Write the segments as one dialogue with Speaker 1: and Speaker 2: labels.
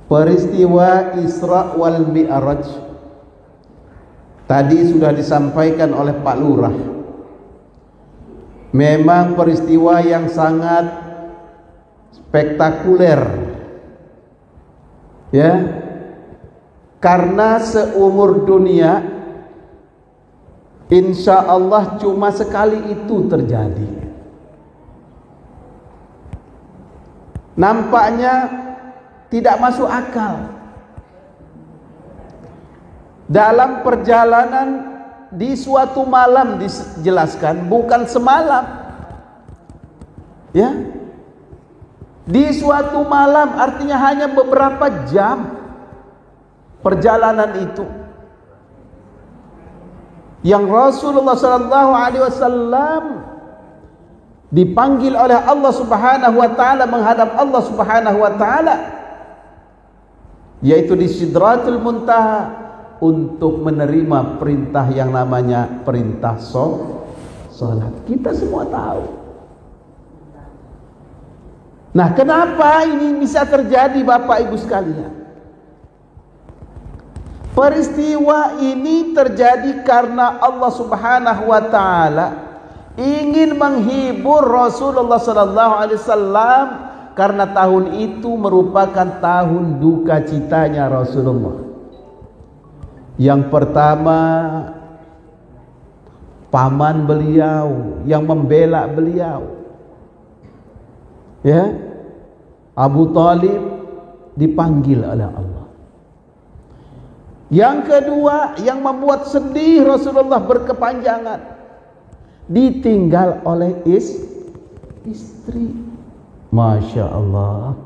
Speaker 1: peristiwa Isra wal Mi'raj tadi sudah disampaikan oleh Pak Lurah. Memang peristiwa yang sangat spektakuler, ya, karena seumur dunia insya Allah cuma sekali itu terjadi. Nampaknya tidak masuk akal. Dalam perjalanan di suatu malam dijelaskan, bukan semalam, ya, di suatu malam artinya hanya beberapa jam perjalanan itu, yang Rasulullah SAW dipanggil oleh Allah Subhanahu wa taala menghadap Allah Subhanahu wa taala, yaitu di Sidratul Muntaha, untuk menerima perintah yang namanya perintah salat. Kita semua tahu. Nah, kenapa ini bisa terjadi, Bapak Ibu sekalian? Peristiwa ini terjadi karena Allah Subhanahu wa taala ingin menghibur Rasulullah sallallahu alaihi wasallam, karena tahun itu merupakan tahun duka citanya Rasulullah. Yang pertama, paman beliau yang membela beliau, ya, Abu Talib, dipanggil oleh Allah. Yang kedua, yang membuat sedih Rasulullah berkepanjangan, ditinggal oleh istri. Masya Allah,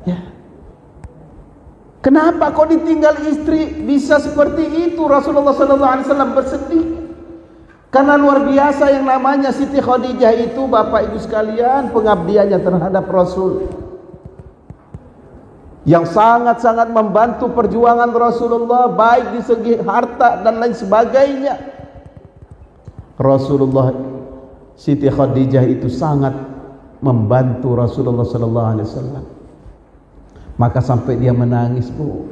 Speaker 1: ya. Kenapa kok ditinggal istri bisa seperti itu? Rasulullah SAW bersedih karena luar biasa yang namanya Siti Khadijah itu, Bapak Ibu sekalian, pengabdiannya terhadap Rasul, yang sangat-sangat membantu perjuangan Rasulullah, baik di segi harta dan lain sebagainya. Rasulullah, Siti Khadijah itu sangat membantu Rasulullah SAW. Maka sampai dia menangis, Bu.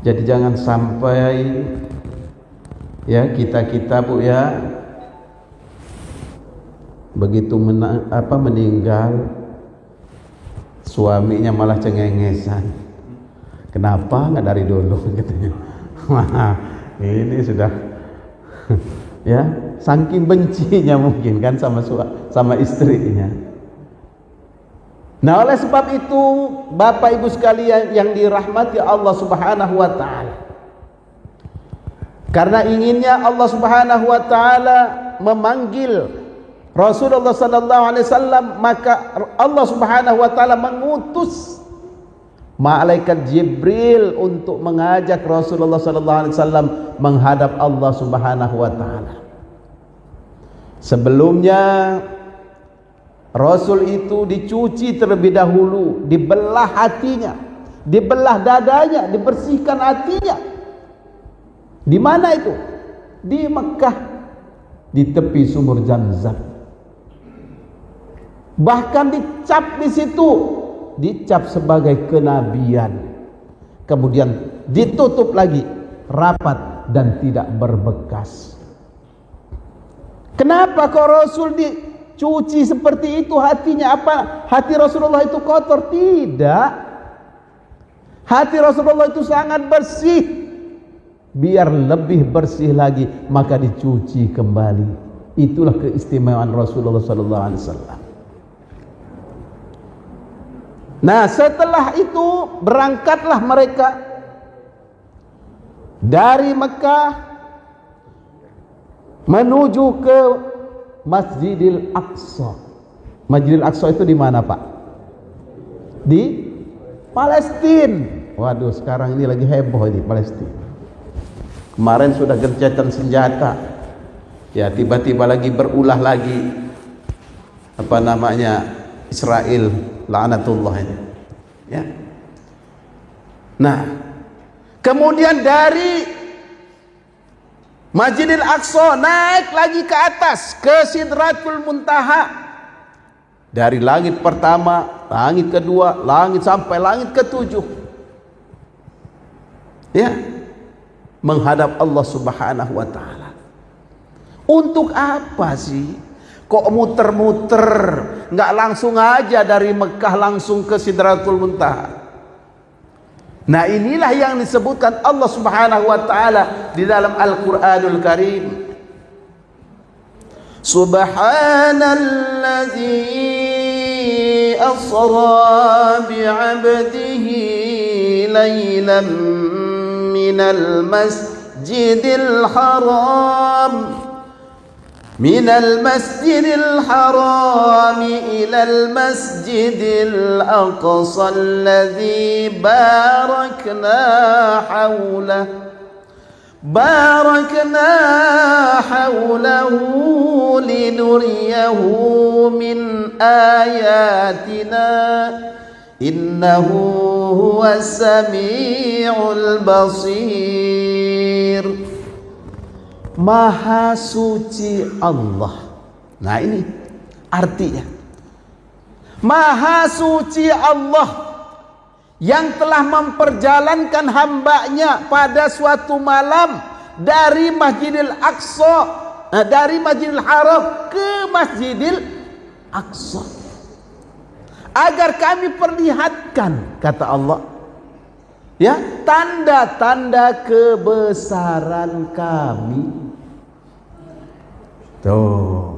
Speaker 1: Jadi jangan sampai, ya, kita Bu, ya, begitu meninggal, suaminya malah cengengesan. Kenapa nggak dari dulu, katanya. Wah, ini sudah ya, saking bencinya mungkin kan sama istrinya. Nah, oleh sebab itu, Bapak Ibu sekalian yang dirahmati Allah Subhanahu wa taala, karena inginnya Allah Subhanahu wa taala memanggil Rasulullah sallallahu alaihi wasallam, maka Allah Subhanahu wa taala mengutus malaikat Jibril untuk mengajak Rasulullah sallallahu alaihi wasallam menghadap Allah Subhanahu wa taala. Sebelumnya Rasul itu dicuci terlebih dahulu, dibelah hatinya, dibelah dadanya, dibersihkan hatinya. Di mana itu? Di Mekah, di tepi sumur Zamzam. Bahkan dicap di situ, dicap sebagai kenabian. Kemudian ditutup lagi, rapat dan tidak berbekas. Kenapa kok Rasul dicuci seperti itu hatinya? Apa hati Rasulullah itu kotor? Tidak. Hati Rasulullah itu sangat bersih. Biar lebih bersih lagi, maka dicuci kembali. Itulah keistimewaan Rasulullah SAW. Nah, setelah itu berangkatlah mereka dari Mekah menuju ke Masjidil Aqsa. Masjidil Aqsa itu di mana, Pak? Di Palestina. Waduh, sekarang ini lagi heboh di Palestina. Kemarin sudah gencatan senjata, ya, tiba-tiba lagi berulah lagi, apa namanya, Israel, laknatullah ini, ya. Nah, kemudian dari Masjidil Aqsa naik lagi ke atas ke Sidratul Muntaha. Dari langit pertama, langit kedua, langit sampai langit ketujuh. Ya, menghadap Allah Subhanahu wa taala. Untuk apa sih? Kok muter-muter? Nggak langsung aja dari Mekah langsung ke Sidratul Muntaha. Nah, inilah yang disebutkan Allah Subhanahu wa taala di dalam Al-Qur'anul Karim. Subhanalladzi asra bi'abdihi laylan minal masjidil haram من المسجد الحرام إلى المسجد الأقصى الذي باركنا حوله لنريه من آياتنا إنه هو السميع البصير. Maha suci Allah. Nah, ini artinya. Maha suci Allah yang telah memperjalankan hambanya pada suatu malam dari Masjidil Aqsa, dari Masjidil Haram ke Masjidil Aqsa, agar kami perlihatkan, kata Allah, ya, tanda-tanda kebesaran kami. Tuh.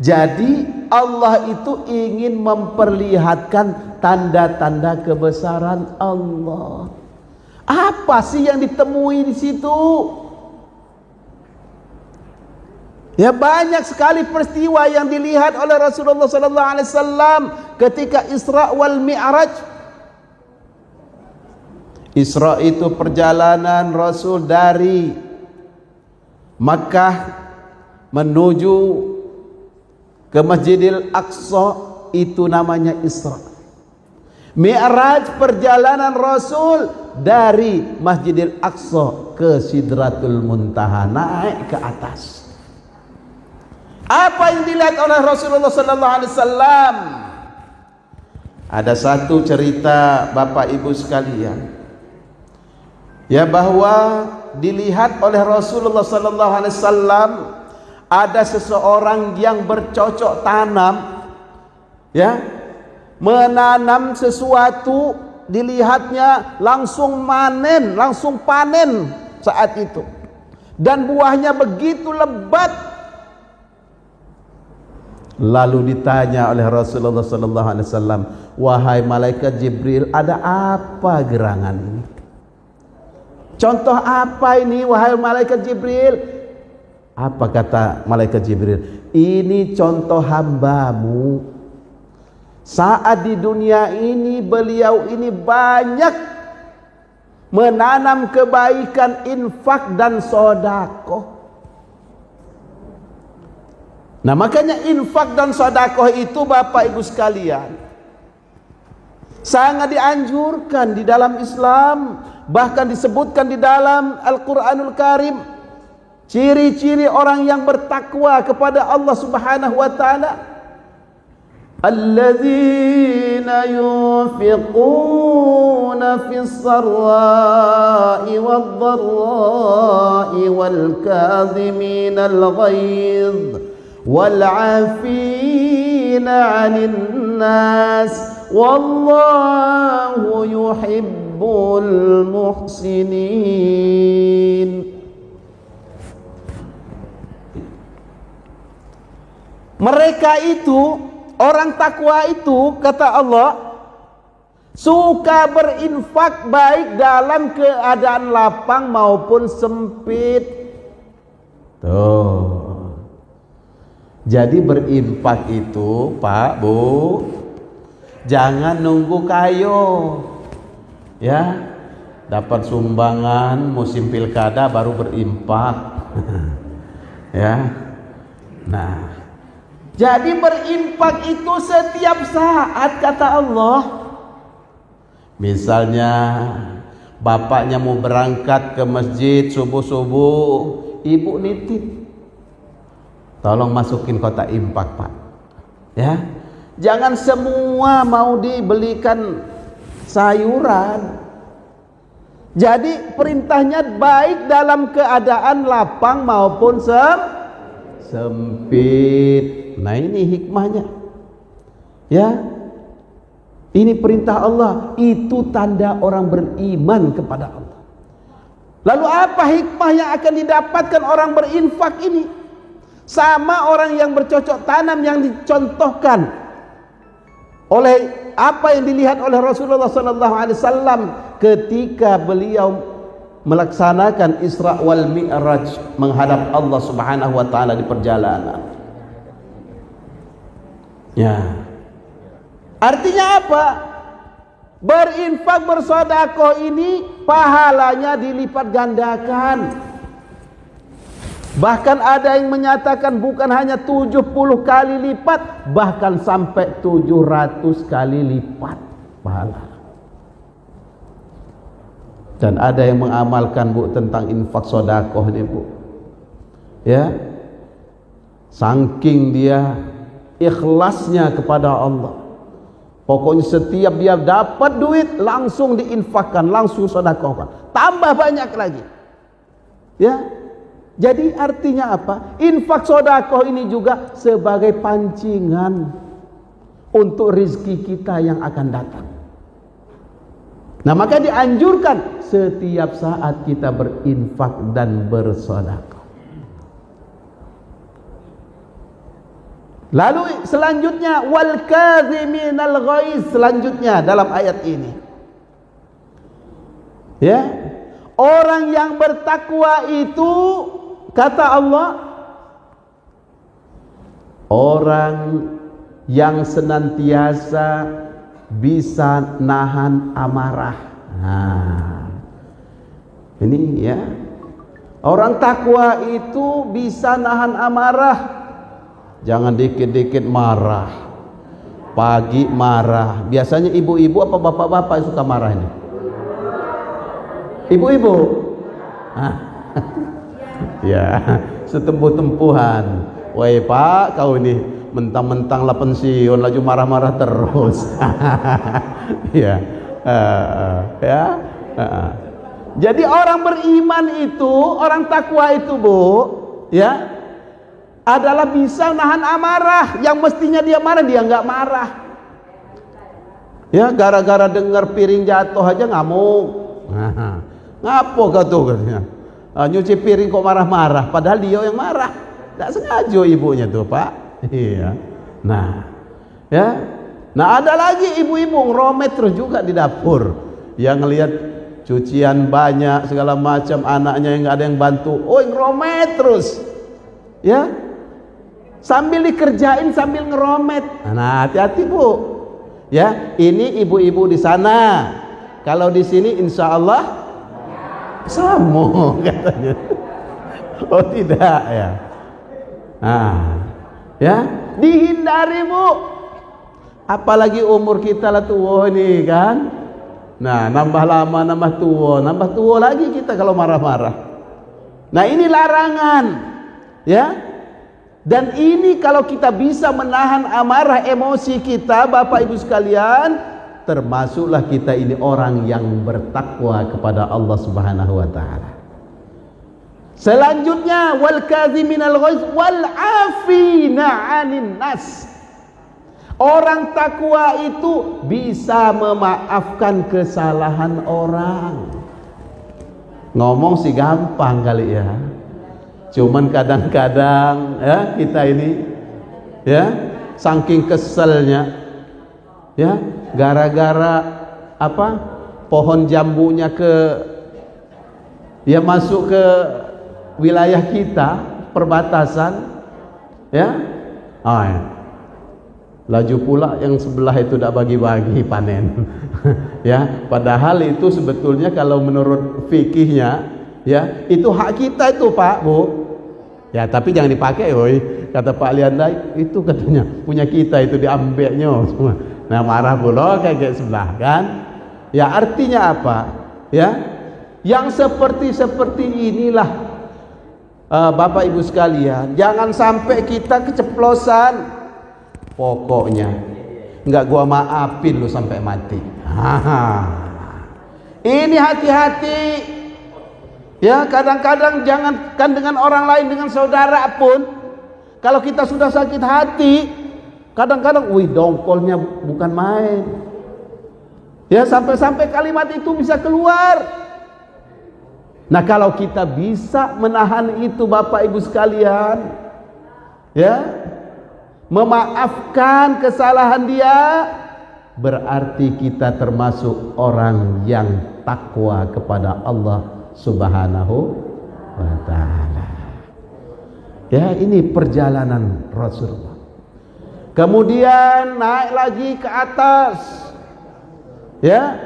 Speaker 1: Jadi Allah itu ingin memperlihatkan tanda-tanda kebesaran Allah. Apa sih yang ditemui di situ? Ya, banyak sekali peristiwa yang dilihat oleh Rasulullah sallallahu alaihi wasallam ketika Isra wal Mi'raj. Isra itu perjalanan Rasul dari Makkah menuju ke Masjidil Aqsa, itu namanya Isra. Mi'raj perjalanan Rasul dari Masjidil Aqsa ke Sidratul Muntaha, naik ke atas. Apa yang dilihat oleh Rasulullah sallallahu alaihi wasallam? Ada satu cerita Bapak Ibu sekalian, ya, bahwa dilihat oleh Rasulullah sallallahu alaihi wasallam ada seseorang yang bercocok tanam, ya, menanam sesuatu, dilihatnya langsung panen saat itu, dan buahnya begitu lebat. Lalu ditanya oleh Rasulullah sallallahu alaihi wasallam, wahai malaikat Jibril, ada apa gerangan ini? Contoh apa ini, wahai malaikat Jibril? Apa kata malaikat Jibril? Ini contoh hambamu. Saat di dunia ini beliau ini banyak menanam kebaikan, infak dan sedekah. Nah, makanya infak dan sedekah itu Bapak Ibu sekalian sangat dianjurkan di dalam Islam. Bahkan disebutkan di dalam Al-Qur'anul Karim ciri-ciri orang yang bertakwa kepada Allah Subhanahu wa taala. Alladzina yunfiquna fis sarra'i wad-dharra'i wal kadhimina al-ghayz wal 'afina 'anil nas wallahu yuhibbul muhsinin. Mereka itu, orang takwa itu, kata Allah, suka berinfak baik dalam keadaan lapang maupun sempit. Tuh. Jadi berinfak itu, Pak, Bu, jangan nunggu kayo. Ya, dapat sumbangan musim pilkada baru berinfak. Ya. Nah, jadi berinfak itu setiap saat, kata Allah. Misalnya bapaknya mau berangkat ke masjid subuh-subuh, ibu nitip, tolong masukin kotak infak, Pak. Ya, Jangan semua mau dibelikan sayuran. Jadi perintahnya baik dalam keadaan lapang maupun sempit. Nah, ini hikmahnya. Ya. Ini perintah Allah, itu tanda orang beriman kepada Allah. Lalu apa hikmah yang akan didapatkan orang berinfak ini? Sama orang yang bercocok tanam yang dicontohkan oleh apa yang dilihat oleh Rasulullah SAW ketika beliau melaksanakan Isra wal Mi'raj menghadap Allah Subhanahu wa taala di perjalanan. Ya. Artinya apa? Berinfak, bersedekah ini pahalanya dilipat gandakan. Bahkan ada yang menyatakan bukan hanya 70 kali lipat, bahkan sampai 700 kali lipat pahala. Dan ada yang mengamalkan, Bu, tentang infak sedekah ini, Bu. Ya. Saking dia ikhlasnya kepada Allah. Pokoknya setiap dia dapat duit langsung diinfakkan, langsung sedekahkan. Tambah banyak lagi. Ya. Jadi artinya apa? Infak sedekah ini juga sebagai pancingan untuk rezeki kita yang akan datang. Nah, maka dianjurkan setiap saat kita berinfak dan bersedekah. Lalu selanjutnya wal kadhiminal ghaiz, selanjutnya dalam ayat ini. Ya. Orang yang bertakwa itu kata Allah, orang yang senantiasa bisa nahan amarah. Nah, ini ya. Orang takwa itu bisa nahan amarah. Jangan dikit-dikit marah. Pagi marah. Biasanya ibu-ibu apa bapak-bapak yang suka marah ini? Ibu-ibu. Ya, setempuh-tempuhan. Woi Pak, kau ini mentang-mentang lah pensiun laju marah-marah terus. Ya. Ya. Jadi orang beriman itu, orang takwa itu, Bu, ya, adalah bisa nahan amarah. Yang mestinya dia marah, dia nggak marah. Ya, gara-gara dengar piring jatuh aja ngamuk. Ngapo kau tuh katanya? Nyuci piring kok marah-marah, padahal dia yang marah. Tidak sengaja ibunya tuh, Pak. Iya. Nah, ya. Nah, ada lagi ibu-ibu ngeromet terus juga di dapur. Yang ngelihat cucian banyak segala macam, anaknya yang nggak ada yang bantu, oh ngeromet terus. Ya. Sambil dikerjain sambil ngeromet. Nah, hati-hati, Bu. Ya, ini ibu-ibu di sana. Kalau di sini insya Allah sama katanya. Oh tidak ya. Nah, ya dihindari, Bu. Apalagi umur kita lah tua ini kan. Nah, nambah lama nambah tua lagi kita kalau marah-marah. Nah, ini larangan. Ya. Dan ini kalau kita bisa menahan amarah emosi kita, Bapak Ibu sekalian, termasuklah kita ini orang yang bertakwa kepada Allah Subhanahu wa taala. Selanjutnya wal kadhiminal ghaiz wal afina 'anil nas. Orang takwa itu bisa memaafkan kesalahan orang. Ngomong sih gampang kali ya. Cuman kadang-kadang ya kita ini ya saking keselnya ya gara-gara apa pohon jambunya masuk ke wilayah kita perbatasan ya. Laju pula yang sebelah itu tidak bagi-bagi panen. Ya, padahal itu sebetulnya kalau menurut fikihnya ya, itu hak kita itu, Pak, Bu. Ya, tapi jangan dipakai, woi. Kata Pak Liandai, itu katanya punya kita itu diambilnya semua. Nah, marah pula kayak sebelah kan. Ya, artinya apa? Ya. Yang seperti inilah Bapak Ibu sekalian, jangan sampai kita keceplosan. Pokoknya Enggak gua maafin lu sampai mati. Ini hati-hati. Ya, kadang-kadang jangankan dengan orang lain, dengan saudara pun, kalau kita sudah sakit hati, kadang-kadang dongkolnya bukan main. Ya, sampai-sampai kalimat itu bisa keluar. Nah, kalau kita bisa menahan itu Bapak Ibu sekalian, ya, memaafkan kesalahan dia, berarti kita termasuk orang yang takwa kepada Allah Subhanahu wa ta'ala. Ya, ini perjalanan Rasulullah. Kemudian naik lagi ke atas. Ya,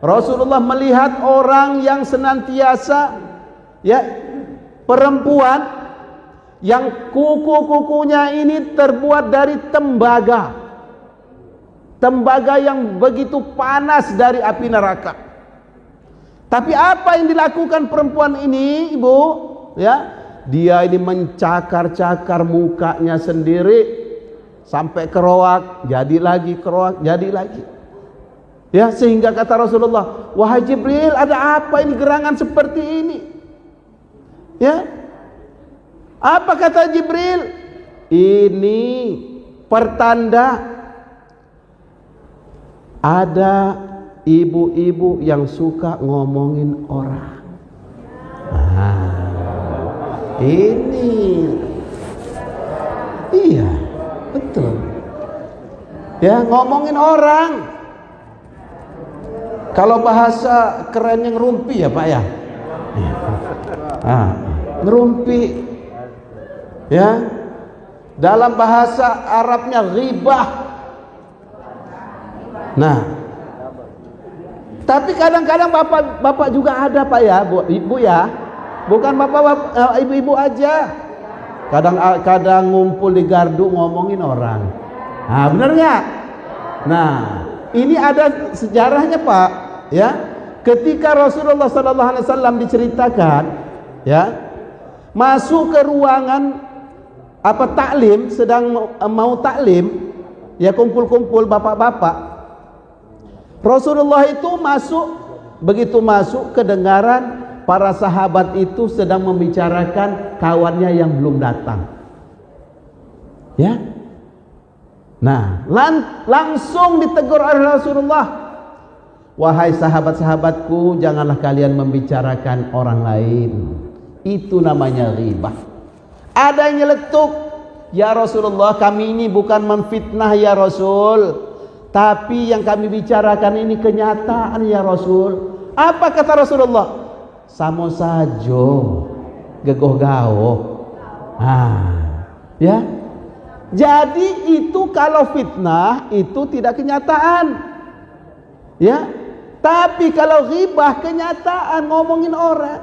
Speaker 1: Rasulullah melihat orang yang senantiasa, ya, perempuan yang kuku-kukunya ini terbuat dari tembaga. Tembaga yang begitu panas dari api neraka. Tapi apa yang dilakukan perempuan ini, Ibu? Ya, dia ini mencakar-cakar mukanya sendiri sampai keroak, jadi lagi keroak, jadi lagi. Ya, sehingga kata Rasulullah, "Wahai Jibril, ada apa ini gerangan seperti ini?" Ya. Apa kata Jibril? Ini pertanda ada ibu-ibu yang suka ngomongin orang. Ini iya, betul. Ya, ngomongin orang. Kalau bahasa keren yang ngerumpi ya Pak ya. Ngerumpi. Ya. Dalam bahasa Arabnya ghibah. Nah, tapi kadang-kadang bapak juga ada Pak ya, ibu ya, bukan bapak ibu-ibu aja. Kadang ngumpul di gardu ngomongin orang. Nah, bener nggak? Nah, ini ada sejarahnya Pak. Ya, ketika Rasulullah SAW diceritakan, ya, masuk ke ruangan taklim, sedang mau taklim, ya, kumpul-kumpul bapak-bapak. Rasulullah itu begitu masuk kedengaran para sahabat itu sedang membicarakan kawannya yang belum datang. Ya. Nah, langsung ditegur oleh Rasulullah. "Wahai sahabat-sahabatku, janganlah kalian membicarakan orang lain. Itu namanya ghibah." Ada yang nyeletuk, "Ya Rasulullah, kami ini bukan memfitnah ya Rasul. Tapi yang kami bicarakan ini kenyataan ya Rasul." Apa kata Rasulullah? "Samo sajo, gegoh gaoh." Ya. Jadi itu kalau fitnah itu tidak kenyataan. Ya. Tapi kalau ghibah kenyataan, ngomongin orang.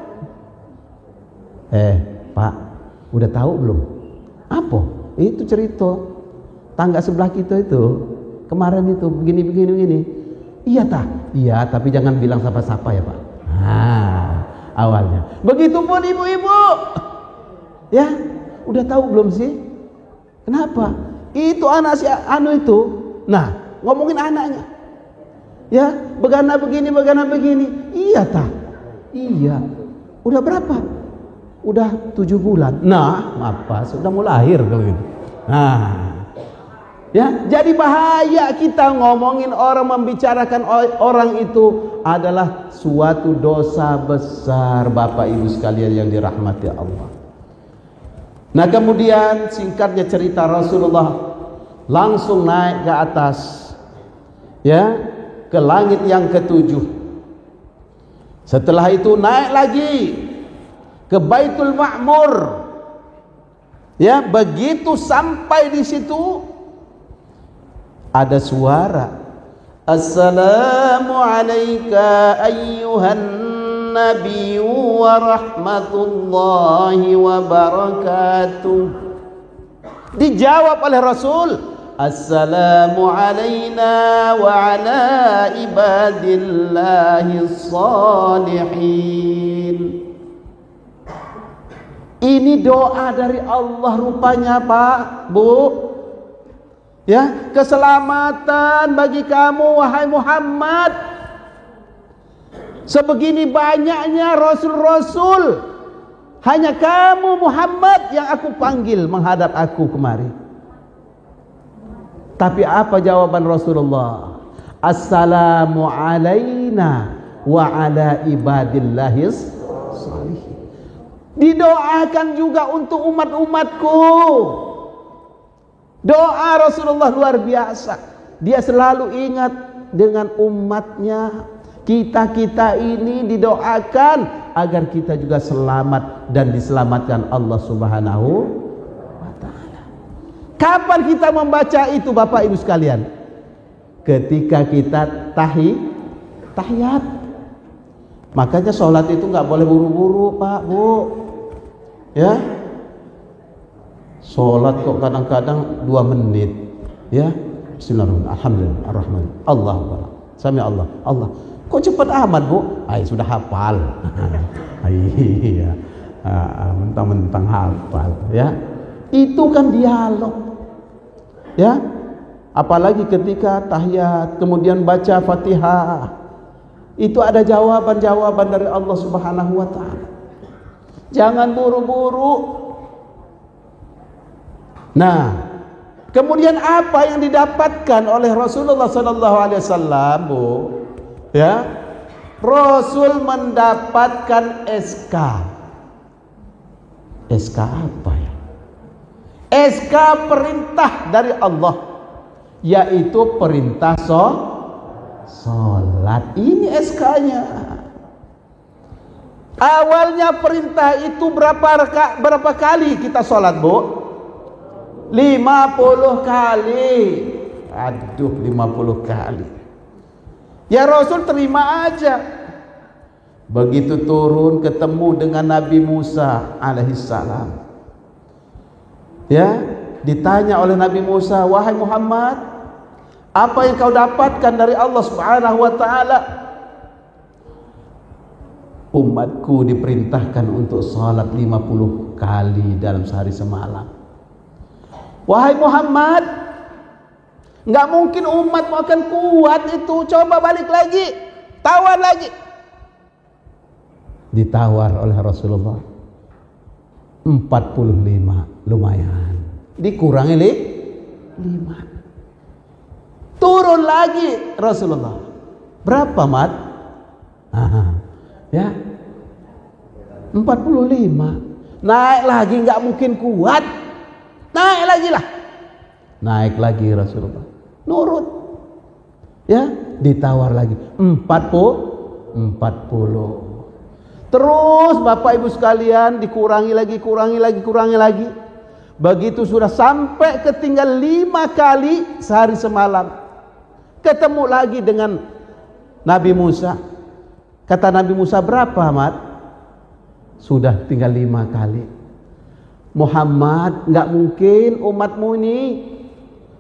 Speaker 1: Pak, udah tahu belum? Apa? Itu cerita tangga sebelah kita itu. Kemarin itu begini. Iya tak? Iya, tapi jangan bilang siapa-siapa ya Pak. Awalnya. Begitupun ibu-ibu. Ya, udah tahu belum sih? Kenapa? Itu anak si anu itu. Nah, ngomongin anaknya. Ya, begana begini. Iya tak? Iya. Udah berapa? Udah 7 bulan. Nah, apa? Sudah mau lahir kalau gitu. Nah, ya, jadi bahaya kita ngomongin orang, membicarakan orang itu adalah suatu dosa besar Bapak Ibu sekalian yang dirahmati Allah. Nah, kemudian singkatnya cerita Rasulullah langsung naik ke atas, ya, ke langit yang ke-7. Setelah itu naik lagi ke Baitul Ma'mur. Ya, begitu sampai di situ ada suara, "Assalamu alayka ayyuhan nabiyyu wa rahmatullahi wa barakatuh." Dijawab oleh Rasul, "Assalamu alayna wa ala ibadillahis salihin." Ini doa dari Allah rupanya Pak, Bu. Ya, keselamatan bagi kamu wahai Muhammad. Sebegini banyaknya rasul-rasul, hanya kamu Muhammad yang aku panggil menghadap aku kemari. Tapi apa jawaban Rasulullah? Assalamu alaina wa ala ibadillahis salihin. Didoakan juga untuk umat-umatku. Doa Rasulullah luar biasa. Dia selalu ingat dengan umatnya. Kita ini didoakan agar kita juga selamat dan diselamatkan Allah Subhanahu wa ta'ala. Kapan kita membaca itu Bapak Ibu sekalian? Ketika kita tahiyat. Makanya sholat itu nggak boleh buru-buru Pak Bu. Ya, sholat kok kadang-kadang 2 menit. Ya, Bismillahirrahmanirrahim, Alhamdulillah, Allahu Akbar, Sami Allah, Allah. Kok cepat amat Bu? Sudah hafal. Iya, mentang-mentang hafal. Ya, itu kan dialog. Ya, apalagi ketika tahiyat kemudian baca Fatihah, itu ada jawaban-jawaban dari Allah Subhanahu wa ta'ala. Jangan buru-buru. Nah, kemudian apa yang didapatkan oleh Rasulullah sallallahu alaihi wasallam, Bu? Ya, Rasul mendapatkan SK. SK apa ya? SK perintah dari Allah, yaitu perintah sholat. Ini SK-nya. Awalnya perintah itu berapa kali kita sholat, Bu? 50 kali. Aduh, 50 kali. Ya Rasul terima aja. Begitu turun ketemu dengan Nabi Musa alaihissalam, ya, ditanya oleh Nabi Musa, wahai Muhammad, apa yang kau dapatkan dari Allah Subhanahu wa ta'ala? Umatku diperintahkan untuk salat 50 kali dalam sehari semalam. Wahai Muhammad, nggak mungkin umatmu akan kuat itu. Coba balik lagi, tawar lagi. Ditawar oleh Rasulullah 45, lumayan. Dikurangi 5. Turun lagi Rasulullah. Berapa, Mat? Ya, 45. Naik lagi, nggak mungkin kuat. Naik lagi lah. Naik lagi Rasulullah. Nurut. Ya, ditawar lagi 40. Terus Bapak Ibu sekalian dikurangi lagi. Begitu sudah sampai ketinggal 5 kali sehari semalam. Ketemu lagi dengan Nabi Musa. Kata Nabi Musa, berapa, Ahmad? Sudah tinggal 5 kali. Muhammad, nggak mungkin umatmu ini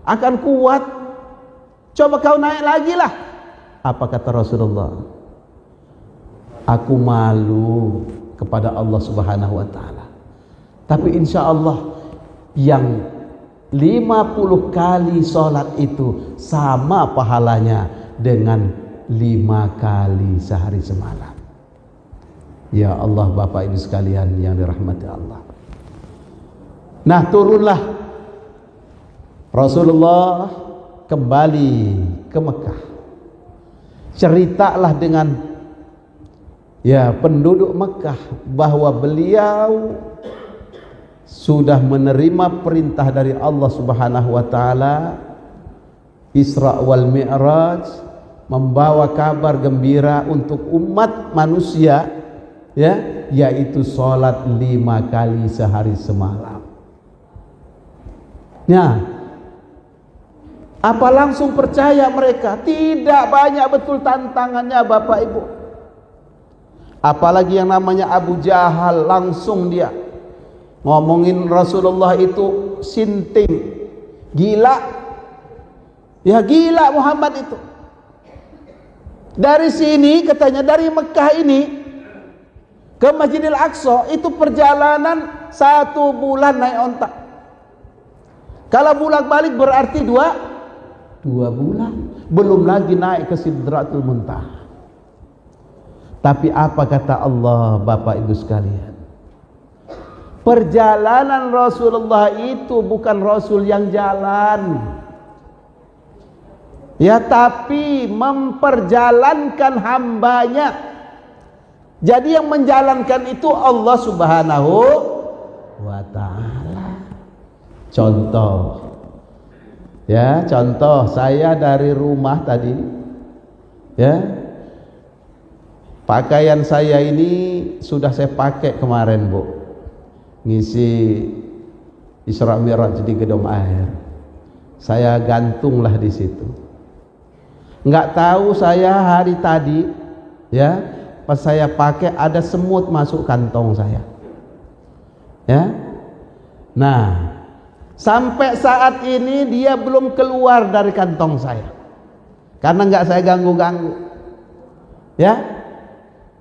Speaker 1: akan kuat. Coba kau naik lagi lah. Apa kata Rasulullah? Aku malu kepada Allah Subhanahu wa ta'ala. Tapi insya Allah yang 50 kali sholat itu sama pahalanya dengan 5 kali sehari semalam. Ya Allah, Bapak Ibu sekalian yang dirahmati Allah. Nah, turunlah Rasulullah kembali ke Mekah. Ceritalah dengan penduduk Mekah bahwa beliau sudah menerima perintah dari Allah Subhanahu wa ta'ala, Isra wal Mi'raj, membawa kabar gembira untuk umat manusia, yaitu sholat 5 kali sehari semalam. Nah, apa langsung percaya mereka? Tidak, banyak betul tantangannya Bapak Ibu. Apalagi yang namanya Abu Jahal, langsung dia ngomongin Rasulullah itu sinting, gila. Ya, gila Muhammad itu. Dari sini katanya, dari Mekah ini ke Masjidil Aqsa itu perjalanan 1 bulan naik onta. Kalau bolak-balik berarti dua bulan. Belum lagi naik ke Sidratul Muntaha. Tapi apa kata Allah, Bapak Ibu sekalian? Perjalanan Rasulullah itu bukan Rasul yang jalan, ya, tapi memperjalankan hambanya. Jadi yang menjalankan itu Allah Subhanahu wa ta'ala. Contoh, ya, contoh saya dari rumah tadi, ya, pakaian saya ini sudah saya pakai kemarin, Bu, ngisi Isra Mi'raj di Gedung Air. Saya gantunglah di situ. Nggak tahu saya hari tadi, ya, pas saya pakai ada semut masuk kantong saya, ya. Nah, sampai saat ini dia belum keluar dari kantong saya karena nggak saya ganggu-ganggu, ya.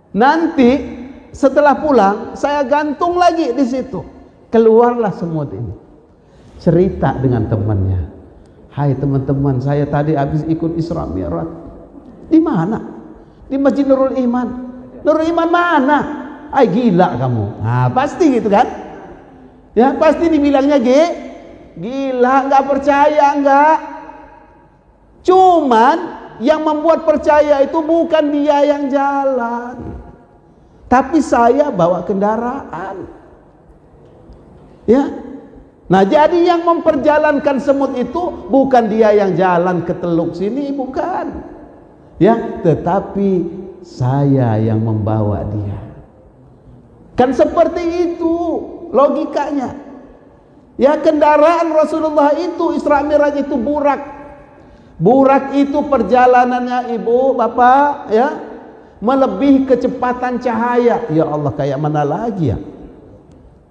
Speaker 1: Nanti setelah pulang saya gantung lagi di situ, keluarlah semut ini. Cerita dengan temannya, hai teman-teman, saya tadi habis ikut Isra Mi'raj. Di mana? Di Masjid Nurul Iman. Nurul Iman mana? Ay, gila kamu. Nah, pasti gitu kan? Ya, pasti dibilangnya gila, nggak percaya, nggak. Cuman yang membuat percaya itu bukan dia yang jalan, tapi saya bawa kendaraan, ya. Nah, jadi yang memperjalankan semut itu bukan dia yang jalan ke teluk sini, bukan, ya, tetapi saya yang membawa dia. Kan seperti itu logikanya, ya. Kendaraan Rasulullah itu Isra Mi'raj itu burak itu perjalanannya, Ibu, Bapak, ya, melebihi kecepatan cahaya. Ya Allah, kayak mana lagi ya?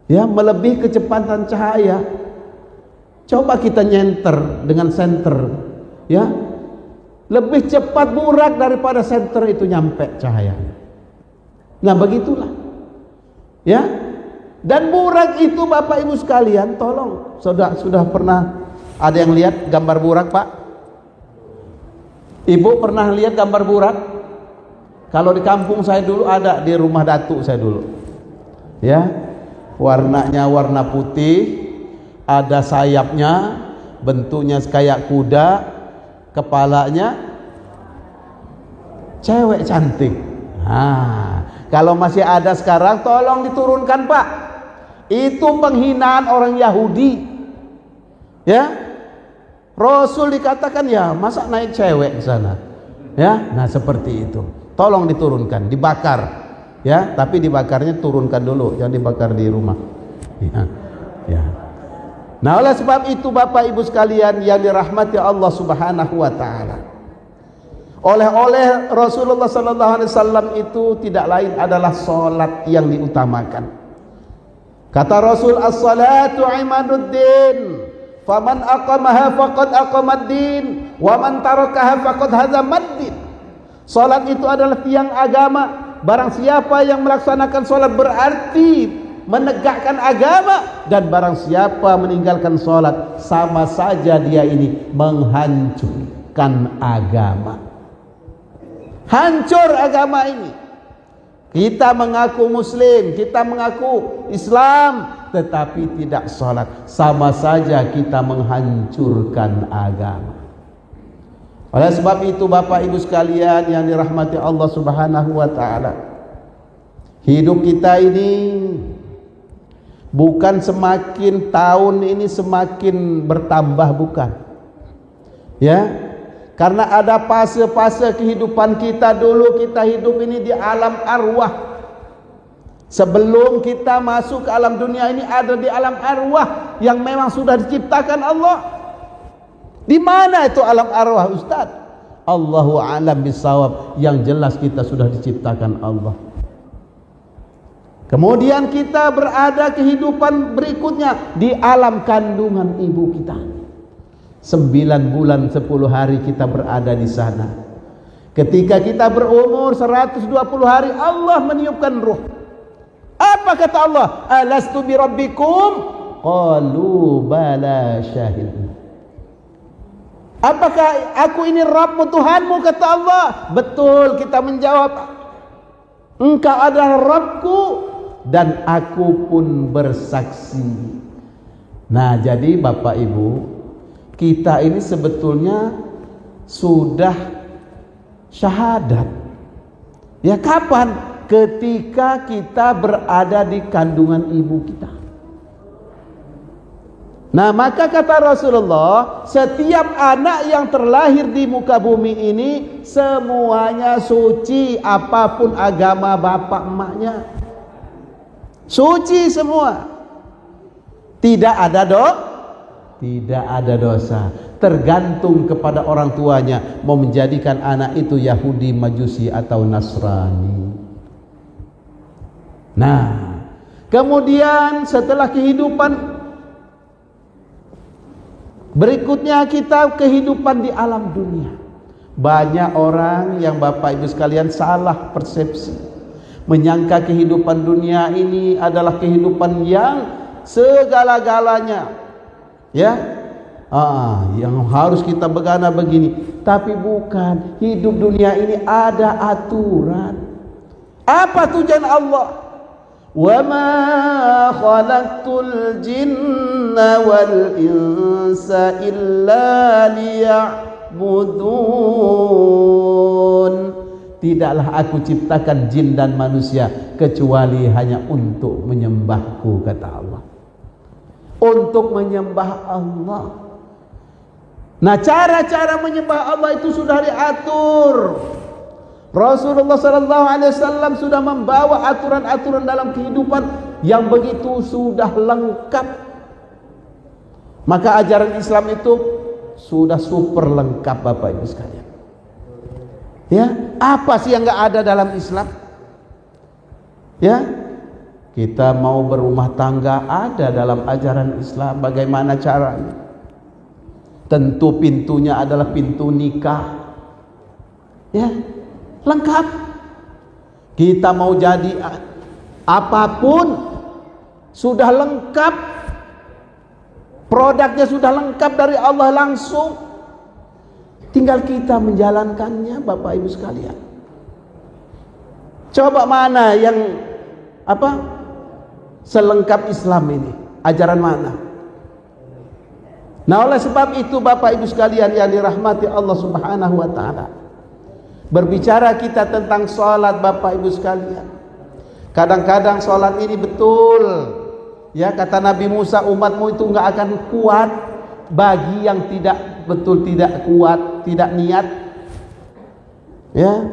Speaker 1: Ya, melebihi kecepatan cahaya. Coba kita nyenter dengan senter, ya, lebih cepat burak daripada senter itu nyampe cahayanya. Nah, begitulah, ya. Dan burak itu, Bapak Ibu sekalian, tolong, sudah pernah ada yang lihat gambar burak, Pak? Ibu pernah lihat gambar burak? Kalau di kampung saya dulu ada, di rumah datuk saya dulu, ya, warnanya warna putih, ada sayapnya, bentuknya kayak kuda, kepalanya cewek cantik. Nah, kalau masih ada sekarang tolong diturunkan, Pak. Itu penghinaan orang Yahudi, ya. Rasul dikatakan, ya, masa naik cewek ke sana, ya. Nah, seperti itu. Tolong diturunkan, dibakar, ya, tapi dibakarnya turunkan dulu, jangan dibakar di rumah, ya, ya. Nah, oleh sebab itu Bapak Ibu sekalian yang dirahmati Allah Subhanahu wa taala, oleh Rasulullah sallallahu alaihi wasallam itu tidak lain adalah salat yang diutamakan. Kata Rasul, as-salatu imaduddin, faman aqamaha faqad aqamad-din, wa man tarakaha faqad hazamad-din. Salat itu adalah tiang agama. Barang siapa yang melaksanakan salat berarti menegakkan agama, dan barang siapa meninggalkan salat sama saja dia ini menghancurkan agama. Hancur agama ini. Kita mengaku muslim, kita mengaku Islam, tetapi tidak salat, sama saja kita menghancurkan agama. Oleh sebab itu Bapak Ibu sekalian yang dirahmati Allah Subhanahu wa taala, hidup kita ini bukan semakin tahun ini semakin bertambah, bukan, ya. Karena ada fase-fase kehidupan kita. Dulu kita hidup ini di alam arwah. Sebelum kita masuk ke alam dunia ini ada di alam arwah yang memang sudah diciptakan Allah. Di mana itu alam arwah, Ustaz? Allahu a'lam bissawab. Yang jelas kita sudah diciptakan Allah. Kemudian kita berada kehidupan berikutnya di alam kandungan ibu kita. 9 bulan 10 hari kita berada di sana. Ketika kita berumur 120 hari Allah meniupkan ruh. Apa kata Allah? Alastu bi rabbikum? Qalu bala syahid. Apakah aku ini Rabbmu, Tuhanmu? Kata Allah. Betul, kita menjawab, Engkau adalah Rabbku dan aku pun bersaksi. Nah, jadi Bapak Ibu, kita ini sebetulnya sudah syahadat. Ya kapan? Ketika kita berada di kandungan ibu kita. Nah, maka kata Rasulullah, setiap anak yang terlahir di muka bumi ini semuanya suci, apapun agama bapak emaknya. Suci semua. Tidak ada dosa. Tergantung kepada orang tuanya mau menjadikan anak itu Yahudi, Majusi atau Nasrani. Nah, kemudian setelah kehidupan berikutnya kita kehidupan di alam dunia. Banyak orang yang Bapak Ibu sekalian salah persepsi, menyangka kehidupan dunia ini adalah kehidupan yang segala-galanya, ya, yang harus kita begana begini. Tapi bukan, hidup dunia ini ada aturan. Apa tujuan Allah? Wa ma khalaqtul jinna wal insa illa liya'budun. Tidaklah aku ciptakan jin dan manusia kecuali hanya untuk menyembahku, kata Allah. Untuk menyembah Allah. Nah, cara-cara menyembah Allah itu sudah diatur. Rasulullah SAW sudah membawa aturan-aturan dalam kehidupan yang begitu sudah lengkap. Maka ajaran Islam itu sudah super lengkap, Bapak Ibu sekalian. Ya, apa sih yang nggak ada dalam Islam? Ya, kita mau berumah tangga ada dalam ajaran Islam. Bagaimana caranya? Tentu pintunya adalah pintu nikah. Ya, lengkap. Kita mau jadi apapun sudah lengkap. Produknya sudah lengkap dari Allah langsung. Tinggal kita menjalankannya, Bapak Ibu sekalian. Coba mana yang selengkap Islam ini? Ajaran mana? Nah, oleh sebab itu Bapak Ibu sekalian yang dirahmati Allah Subhanahu wa taala. Berbicara kita tentang sholat, Bapak Ibu sekalian, kadang-kadang sholat ini betul, ya, kata Nabi Musa, umatmu itu nggak akan kuat bagi yang tidak betul, tidak kuat, tidak niat. Ya,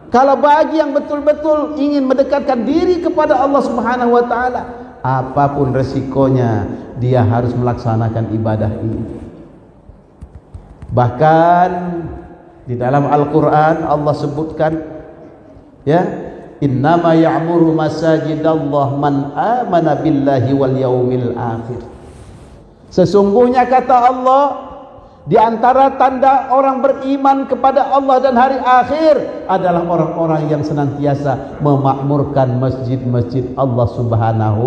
Speaker 1: kalau bagi yang betul-betul ingin mendekatkan diri kepada Allah Subhanahu wa taala, apapun resikonya dia harus melaksanakan ibadah ini. Bahkan di dalam Al-Quran Allah sebutkan, ya, innama ya'muru masajidallah man amana billahi wal yaumil akhir. Sesungguhnya kata Allah, di antara tanda orang beriman kepada Allah dan hari akhir adalah orang-orang yang senantiasa memakmurkan masjid-masjid Allah Subhanahu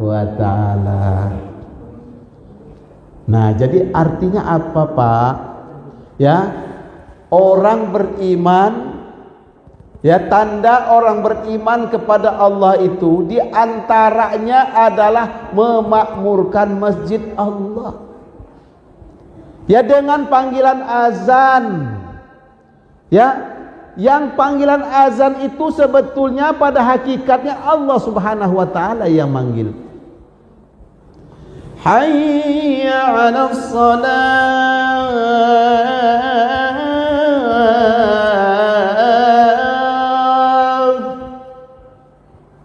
Speaker 1: wa ta'ala. Nah, jadi artinya apa, Pak? Ya, orang beriman, ya, tanda orang beriman kepada Allah itu diantaranya adalah memakmurkan masjid Allah. Ya, dengan panggilan azan. Ya, yang panggilan azan itu sebetulnya pada hakikatnya Allah Subhanahu wa taala yang manggil. Hayya 'alas shalah.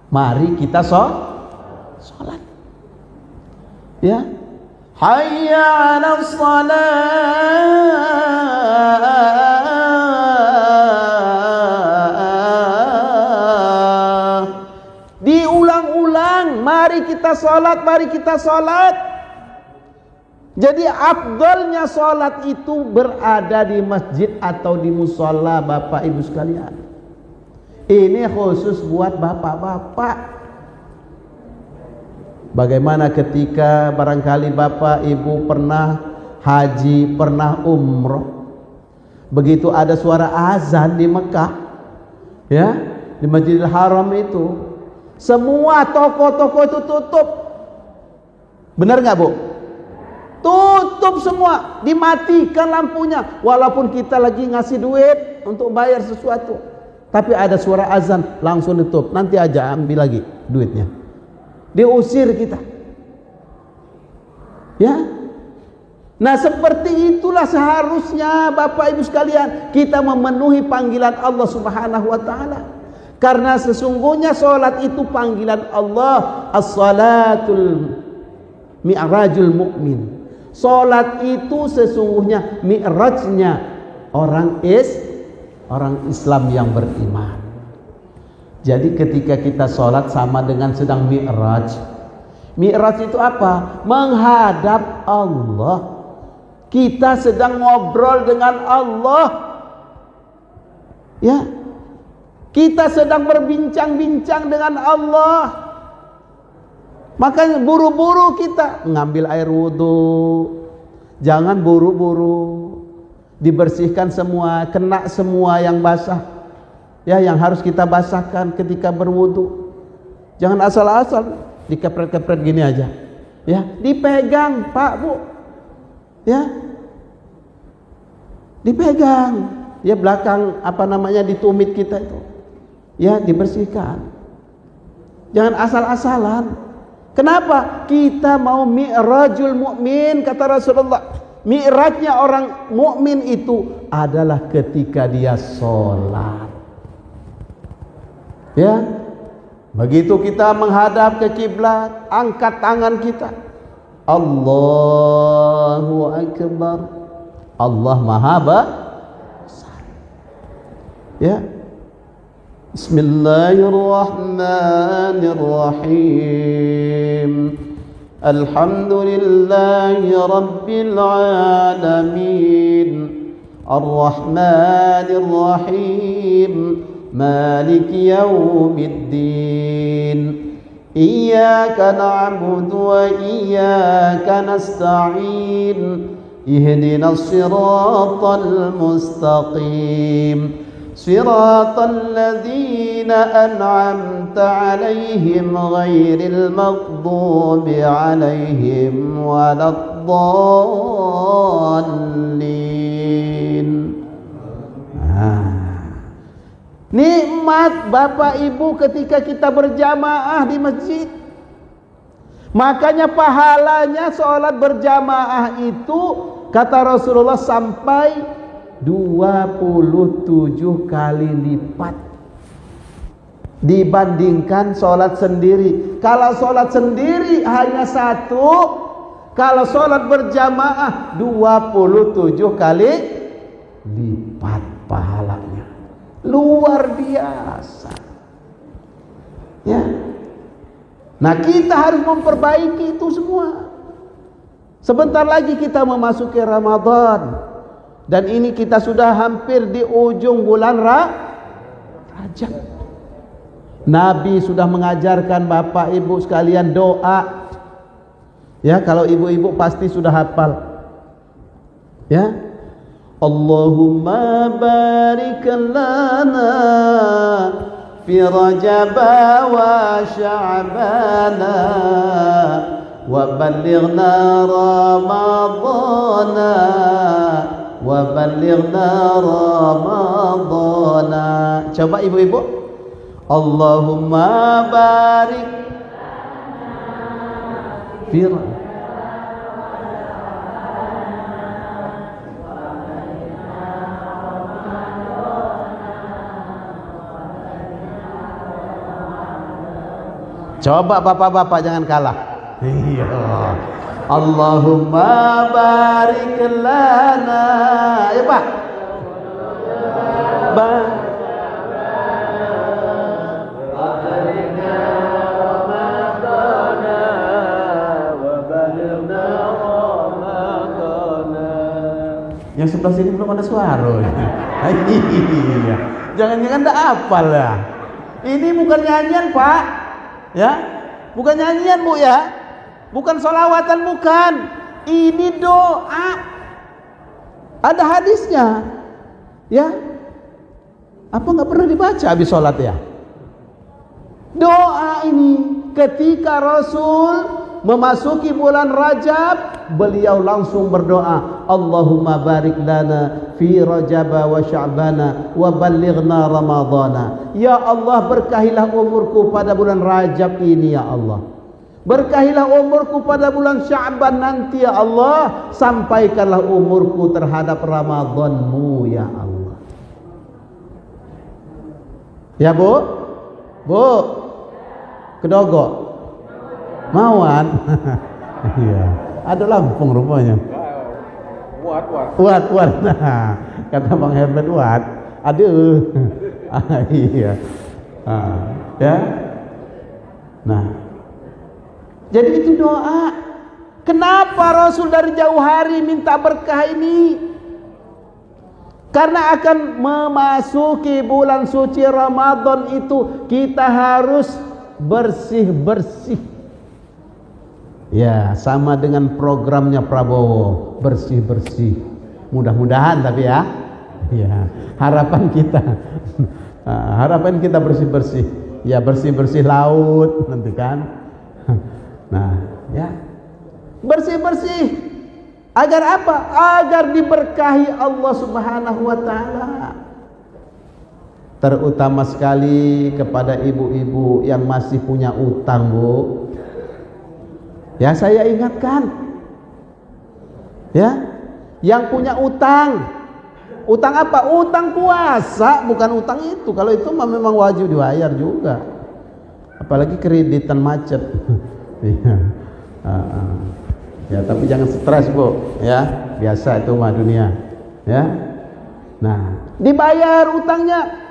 Speaker 1: Mari kita sholat. Ya. Hayya 'alas shalah. Diulang-ulang, mari kita sholat, mari kita sholat. Jadi afdalnya sholat itu berada di masjid atau di musola, Bapak Ibu sekalian. Ini khusus buat bapak-bapak. Bagaimana ketika barangkali Bapak Ibu pernah haji, pernah umroh, begitu ada suara azan di Mekah, ya, di Masjidil Haram itu, semua toko-toko itu tutup. Benar nggak, Bu? Tutup semua, dimatikan lampunya. Walaupun kita lagi ngasih duit untuk bayar sesuatu, tapi ada suara azan, langsung ditutup. Nanti aja ambil lagi duitnya. Diusir kita. Ya. Nah, seperti itulah seharusnya Bapak Ibu sekalian kita memenuhi panggilan Allah Subhanahu wa taala. Karena sesungguhnya salat itu panggilan Allah, as-salatul mi'rajul mu'min. Salat itu sesungguhnya mi'rajnya orang Islam yang beriman. Jadi ketika kita sholat sama dengan sedang mi'raj. Mi'raj itu apa? Menghadap Allah. Kita sedang ngobrol dengan Allah. Ya. Kita sedang berbincang-bincang dengan Allah. Makanya buru-buru kita ngambil air wudhu. Jangan buru-buru. Dibersihkan semua, kena semua yang basah. Ya, yang harus kita basahkan ketika berwudu. Jangan asal-asal dikepret-kepret gini aja. Ya, dipegang, Pak, Bu. Ya. Dipegang. Ya, belakang di tumit kita itu. Ya, dibersihkan. Jangan asal-asalan. Kenapa? Kita mau mi'rajul mu'min, kata Rasulullah. Mi'rajnya orang mukmin itu adalah ketika dia sholat. Ya, begitu kita menghadap ke kiblat, angkat tangan kita, Allahu Akbar, Allah Maha Besar. Ya, Bismillahirrahmanirrahim. Alhamdulillahi Rabbil Alamin, Ar-Rahmanir Rahim, مالك يوم الدين إياك نعبد وإياك نستعين اهدنا الصراط المستقيم صراط الذين أنعمت عليهم غير المغضوب عليهم ولا الضالين. Nikmat Bapak Ibu ketika kita berjamaah di masjid. Makanya pahalanya sholat berjamaah itu kata Rasulullah sampai 27 kali lipat dibandingkan sholat sendiri. Kalau sholat sendiri hanya 1, kalau sholat berjamaah 27 kali lipat pahalanya. Luar biasa. Ya. Nah, kita harus memperbaiki itu semua. Sebentar lagi kita memasuki Ramadan. Dan ini kita sudah hampir di ujung bulan Rajab. Nabi sudah mengajarkan Bapak Ibu sekalian doa. Ya, kalau ibu-ibu pasti sudah hafal. Ya. Allahumma barik lana fi Rajab wa Sya'bana wa ballighna Ramadana wa ballighna Ramadana. Coba ibu-ibu. Allahumma barik fi Coba bapak-bapak jangan kalah. Iya. Allahumma barik lana. Ya Pak. Yang sebelah sini belum ada suara. Iya. Jangan-jangan enggak hafal ya. Ini bukan nyanyian, Pak. Ya, bukan nyanyian Bu ya. bukan sholawatan, bukan. Ini doa. Ada hadisnya. Ya. Apa nggak pernah dibaca habis sholat ya? Doa ini ketika Rasul memasuki bulan Rajab, beliau langsung berdoa, Allahumma barik lana fi Rajaba wa Sya'bana wa ballighna Ramadhana. Ya Allah, berkahilah umurku pada bulan Rajab ini ya Allah. Berkahilah umurku pada bulan Sya'ban nanti ya Allah. Sampaikanlah umurku terhadap Ramadhanmu ya Allah. Ya Bu? Bu? Kedogok? Mauan? Iya. Ada Lampung rupanya. Wat. Nah, kata Bang Herbert wat. Aduh. Iya. Ya. Nah. Jadi itu doa. Kenapa Rasul dari jauh hari minta berkah ini? Karena akan memasuki bulan suci Ramadan itu kita harus bersih-bersih. Ya, sama dengan programnya Prabowo, bersih-bersih. Mudah-mudahan tapi ya. Ya, harapan kita bersih-bersih. Ya, bersih-bersih laut nanti kan. Nah, ya. Bersih-bersih. Agar apa? Agar diberkahi Allah Subhanahu wa taala. Terutama sekali kepada ibu-ibu yang masih punya utang, Bu. Ya, saya ingatkan. Ya. Yang punya utang. Utang apa? Utang puasa, bukan utang itu. Kalau itu memang wajib dibayar juga. Apalagi kreditan macet. Ya, tapi jangan stres, Bu. Ya, biasa itu mah dunia. Ya. Nah, dibayar utangnya.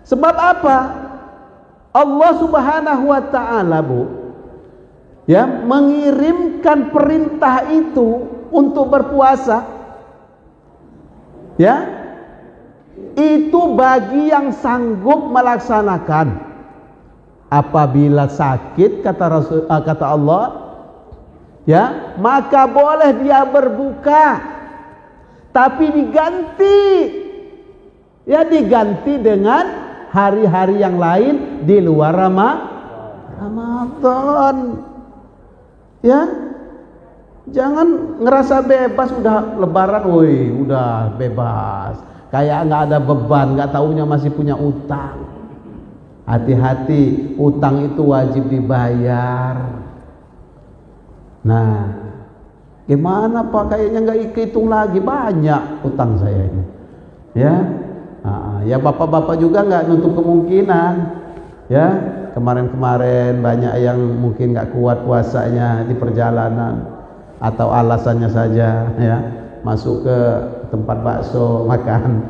Speaker 1: Sebab apa? Allah Subhanahu wa taala, Bu, ya, mengirimkan perintah itu untuk berpuasa. Ya. Itu bagi yang sanggup melaksanakan. Apabila sakit, kata Allah, ya, maka boleh dia berbuka, tapi diganti dengan hari-hari yang lain di luar Ramadan. Ya, jangan ngerasa bebas udah Lebaran, woi, udah bebas, kayak nggak ada beban, nggak taunya masih punya utang. Hati-hati, utang itu wajib dibayar. Nah, gimana Pak? Kayaknya nggak hitung lagi, banyak utang saya ini. Ya, ya bapak-bapak juga nggak nutup kemungkinan. Ya, kemarin-kemarin banyak yang mungkin nggak kuat puasanya di perjalanan atau alasannya saja, ya, masuk ke tempat bakso makan,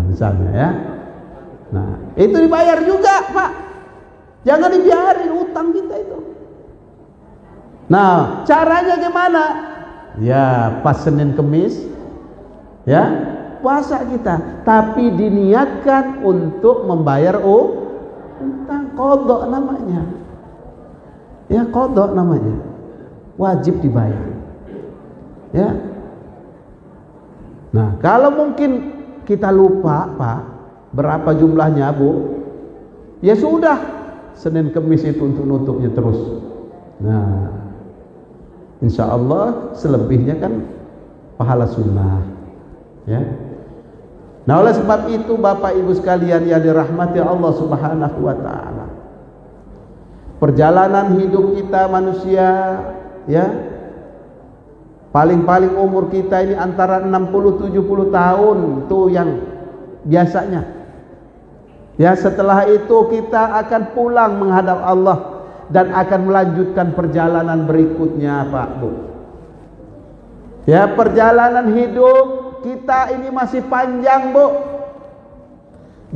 Speaker 1: misalnya, ya. Nah, itu dibayar juga, Pak. Jangan dibiarin utang kita itu. Nah, caranya gimana? Ya, pas Senin Kemis, ya, puasa kita, tapi diniatkan untuk membayar utang, qadha namanya. Ya, qadha namanya. Wajib dibayar. Ya. Nah, kalau mungkin kita lupa, Pak, berapa jumlahnya, Bu? Ya sudah, Senin Kemis itu untuk nutupnya terus. Nah, insya Allah selebihnya kan pahala sunnah, ya. Nah, oleh sebab itu Bapak Ibu sekalian yang dirahmati Allah Subhanahu wa taala, perjalanan hidup kita manusia, ya, paling-paling umur kita ini antara 60-70 tahun tuh yang biasanya. Ya, setelah itu kita akan pulang menghadap Allah dan akan melanjutkan perjalanan berikutnya, Pak, Bu. Ya, perjalanan hidup kita ini masih panjang, Bu.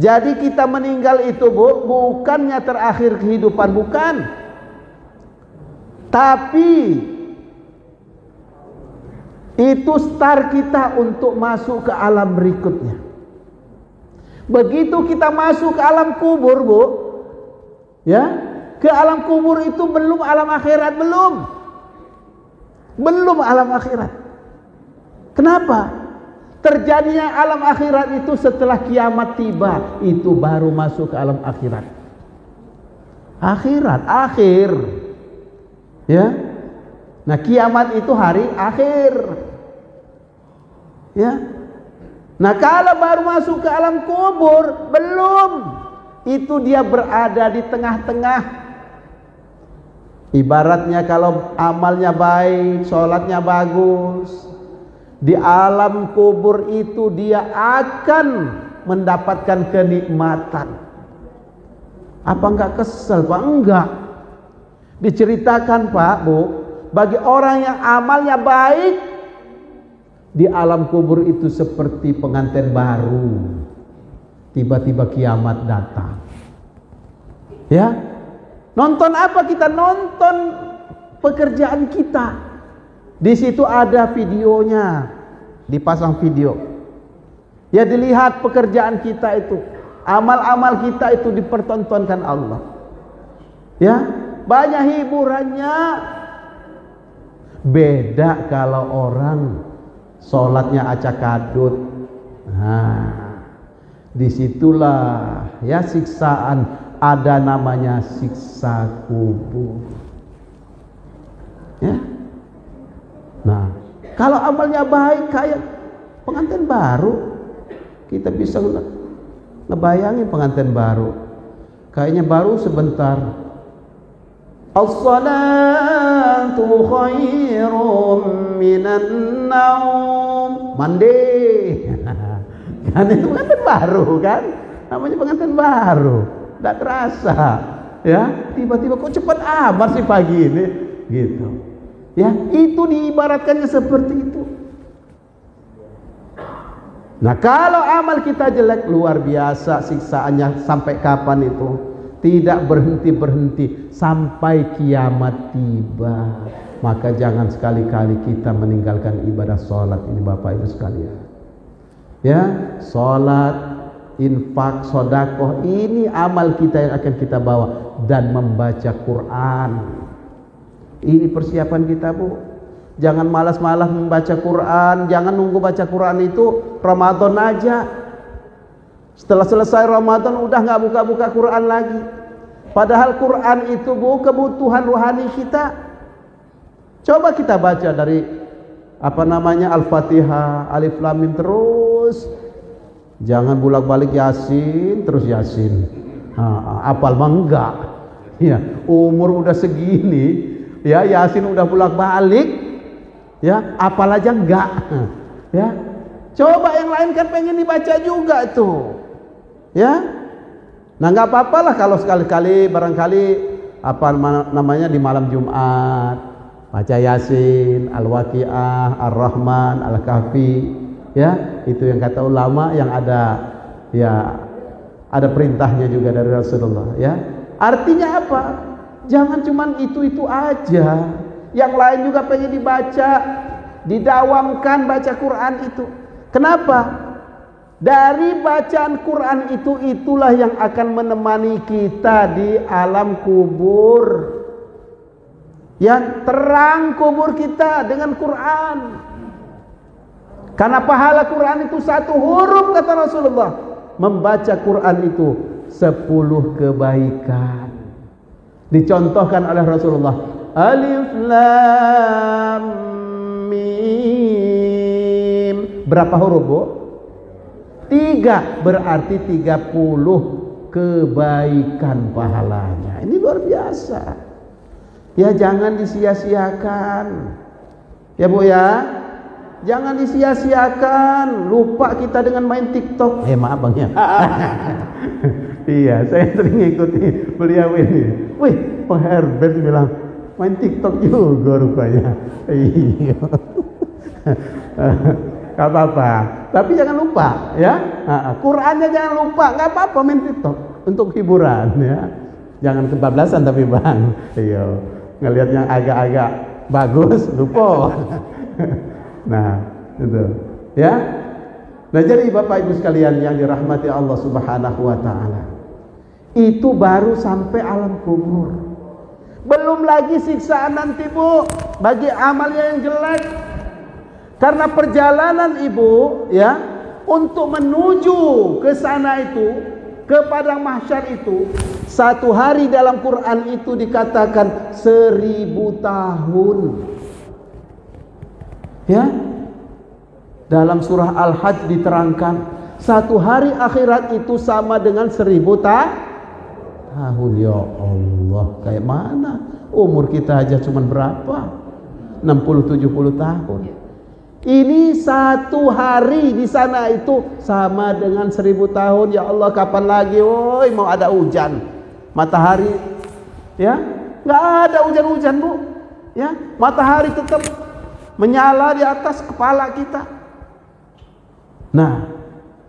Speaker 1: Jadi kita meninggal itu, Bu, bukannya terakhir kehidupan, bukan. Tapi itu start kita untuk masuk ke alam berikutnya. Begitu kita masuk ke alam kubur, Bu, ya, ke alam kubur itu belum alam akhirat, belum. Belum alam akhirat. Kenapa? Terjadinya alam akhirat itu setelah kiamat tiba, itu baru masuk ke alam akhirat. Akhirat, akhir. Ya. Nah, kiamat itu hari akhir. Ya. Nah, kalau baru masuk ke alam kubur, belum. Itu dia berada di tengah-tengah. Ibaratnya kalau amalnya baik, sholatnya bagus, di alam kubur itu dia akan mendapatkan kenikmatan. Apa enggak kesel, Pak? Enggak. Diceritakan, Pak, Bu, bagi orang yang amalnya baik, di alam kubur itu seperti pengantin baru. Tiba-tiba kiamat datang. Ya. Nonton apa kita? Nonton pekerjaan kita. Di situ ada videonya. Dipasang video. Ya, dilihat pekerjaan kita itu. Amal-amal kita itu dipertontonkan Allah. Ya, banyak hiburannya. Beda kalau orang sholatnya acak adut. Nah, disitulah ya siksaan, ada namanya siksa kubur. Ya. Nah, kalau amalnya baik kayak pengantin baru, kita bisa ngebayangin pengantin baru. Kayaknya baru sebentar. As-salatu khairum minan naum. Mandi. Kan itu pengantin baru kan? Namanya pengantin baru. Tidak terasa. Ya, tiba-tiba kok cepat amat sih pagi ini. Gitu. Ya, itu diibaratkannya seperti itu. Nah, kalau amal kita jelek, luar biasa siksaannya sampai kapan itu? Tidak berhenti-berhenti sampai kiamat tiba. Maka jangan sekali-kali kita meninggalkan ibadah sholat ini, Bapak Ibu sekalian. Ya, sholat, infak, sodakoh, ini amal kita yang akan kita bawa. Dan membaca Quran. Ini persiapan kita, Bu. Jangan malas-malas membaca Quran. Jangan nunggu baca Quran itu Ramadan aja. Setelah selesai Ramadan udah nggak buka-buka Quran lagi. Padahal Quran itu, Bu, kebutuhan rohani kita. Coba kita baca dari Al-Fatihah, Alif Lam Mim terus. Jangan bolak-balik Yasin terus Yasin. Apal mah enggak. Ya, umur udah segini, ya Yasin udah bolak-balik, ya apal aja enggak. Ya, coba yang lain kan pengen dibaca juga tuh, ya. Nah, nggak apa-apalah kalau sekali-kali barangkali di malam Jumat baca Yasin, Al-Waqiah, Ar-Rahman, Al-Kahfi, ya itu yang kata ulama yang ada, ya ada perintahnya juga dari Rasulullah, ya. Artinya apa? Jangan cuman itu aja. Yang lain juga pengen dibaca, didawamkan baca Quran itu. Kenapa? Dari bacaan Quran itu, itulah yang akan menemani kita di alam kubur. Yang terang kubur kita dengan Quran. Karena pahala Quran itu 1 huruf, kata Rasulullah. Membaca Quran itu 10 kebaikan. Dicontohkan oleh Rasulullah. Alif Lam Mim. Berapa huruf, Bu? 3. Berarti 30 kebaikan pahalanya. Ini luar biasa. Ya, jangan disia-siakan. Ya, Bu, ya. Jangan disia-siakan. Lupa kita dengan main TikTok. Maaf Bang ya. Iya, saya sering ikuti beliau ini. Wih, Pak Herbert bilang main TikTok juga rupanya. Iya. Gak apa-apa. Tapi jangan lupa, ya. Qurannya jangan lupa. Gak apa-apa main TikTok untuk hiburan, ya. Jangan kebablasan tapi Bang. Iya. Ngelihat yang agak-agak bagus, lupa. Nah, itu, ya. Nah, jadi Bapak Ibu sekalian yang dirahmati Allah Subhanahu wa taala. Itu baru sampai alam kubur. Belum lagi siksaan nanti, Bu. bagi amalnya yang jelek. Karena perjalanan ibu ya untuk menuju ke sana itu, ke padang mahsyar itu, satu hari dalam Quran itu dikatakan 1000 tahun. Ya, dalam surah Al-Hajj diterangkan satu hari akhirat itu sama dengan 1000 tahun. Ya Allah, kayak mana umur kita aja cuma berapa? 60-70 tahun. Ini satu hari di sana itu sama dengan 1000 tahun. Ya Allah, kapan lagi woi mau ada hujan matahari? Ya, nggak ada hujan-hujan bu. Ya, matahari tetap menyala di atas kepala kita. Nah,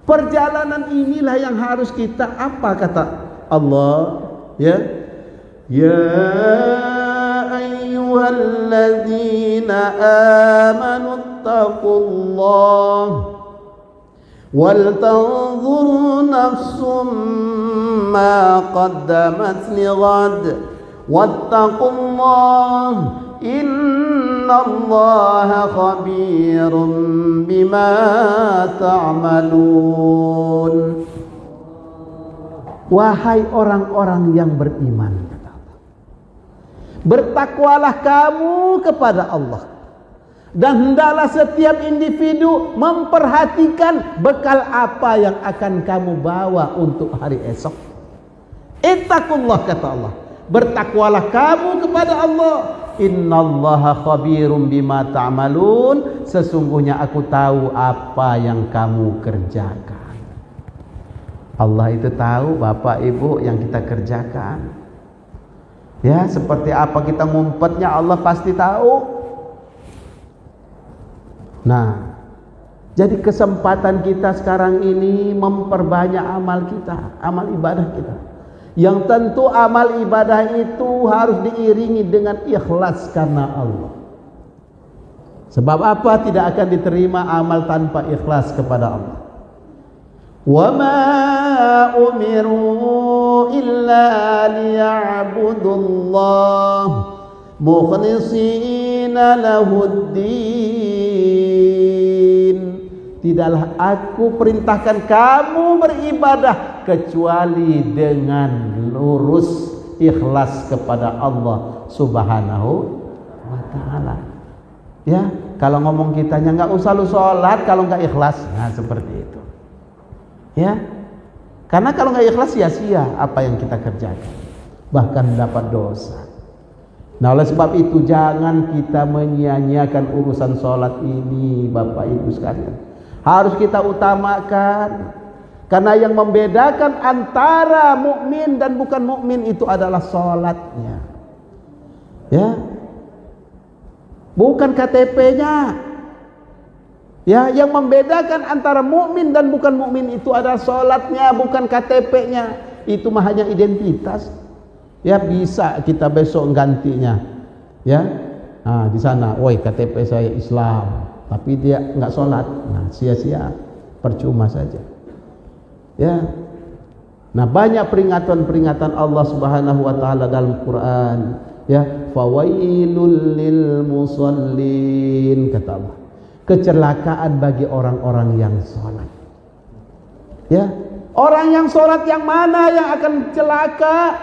Speaker 1: perjalanan inilah yang harus kita apa kata Allah? Ya, ya ayyuhalladzina amanu taqullah wal tanzur nafsum ma qaddamat lighad wattaqullah innallaha khabirum bima ta'malun. Wahai orang-orang yang beriman, bertakwalah kamu kepada Allah, dan hendaklah setiap individu memperhatikan bekal apa yang akan kamu bawa untuk hari esok. Ittaqullah kata Allah, bertakwalah kamu kepada Allah. Innallaha khabirum bima ta'malun, sesungguhnya aku tahu apa yang kamu kerjakan. Allah itu tahu Bapak Ibu yang kita kerjakan. Ya, seperti apa kita ngumpetnya Allah pasti tahu. Nah, jadi kesempatan kita sekarang ini memperbanyak amal kita, amal ibadah kita. Yang tentu amal ibadah itu harus diiringi dengan ikhlas karena Allah. Sebab apa? Tidak akan diterima amal tanpa ikhlas kepada Allah. Wa ma umiru illa liya'budullah mukhlishina lahuddin. Tidaklah aku perintahkan kamu beribadah kecuali dengan lurus ikhlas kepada Allah Subhanahu wa ta'ala. Ya, kalau ngomong kitanya nggak usah lu sholat kalau nggak ikhlas, nah seperti itu. Ya, karena kalau nggak ikhlas sia-sia apa yang kita kerjakan, bahkan dapat dosa. Nah, oleh sebab itu jangan kita menyia-nyiakan urusan sholat ini, Bapak Ibu sekalian. Harus kita utamakan, karena yang membedakan antara mukmin dan bukan mukmin itu adalah sholatnya. Ya, bukan KTP-nya. Ya, yang membedakan antara mukmin dan bukan mukmin itu adalah sholatnya, bukan KTP-nya. Itu mah hanya identitas. Ya, bisa kita besok gantinya. Ya, nah, di sana, woi KTP saya Islam, tapi dia nggak sholat. Nah, sia-sia, percuma saja. Ya, nah banyak peringatan-peringatan Allah Subhanahu Wa Taala dalam Quran. Ya, fawailul lil musallin kata Allah. Kecelakaan bagi orang-orang yang sholat. Ya, orang yang sholat yang mana yang akan celaka?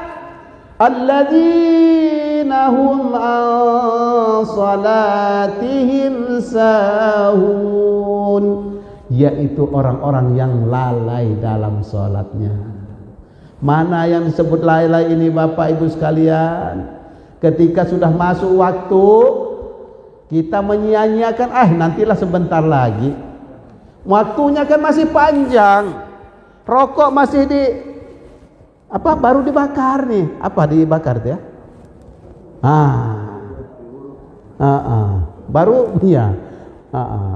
Speaker 1: Alladzina hum an salatihim sahun, yaitu orang-orang yang lalai dalam sholatnya. Mana yang disebut lalai ini Bapak Ibu sekalian? Ketika sudah masuk waktu, kita menyia-nyiakan, nantilah sebentar lagi. Waktunya kan masih panjang. Rokok masih baru dibakar nih. Apa dibakar ya? Baru ya.